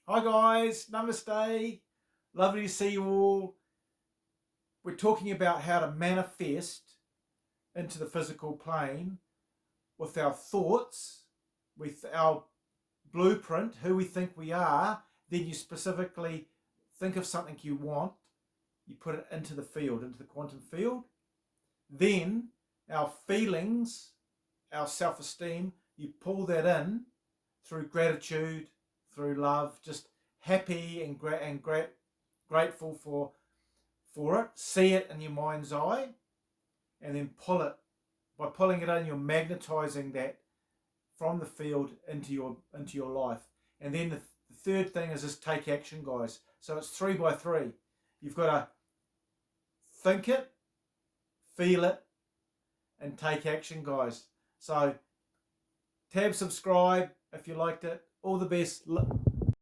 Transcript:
Hi guys, namaste. Lovely to see you all. We're talking about how to manifest into the physical plane with our thoughts, with our blueprint, who we think we are. Then you specifically think of something you want, you put it into the field, into the quantum field. Then our feelings, our self esteem, you pull that in through gratitude, through love, just happy and grateful for it. See it in your mind's eye, and then pull it. By pulling it in, you're magnetizing that from the field into your life. And then the third thing is just take action, guys. So it's 3 by 3. You've got to think it, feel it, and take action, guys. So tab subscribe if you liked it. All the best.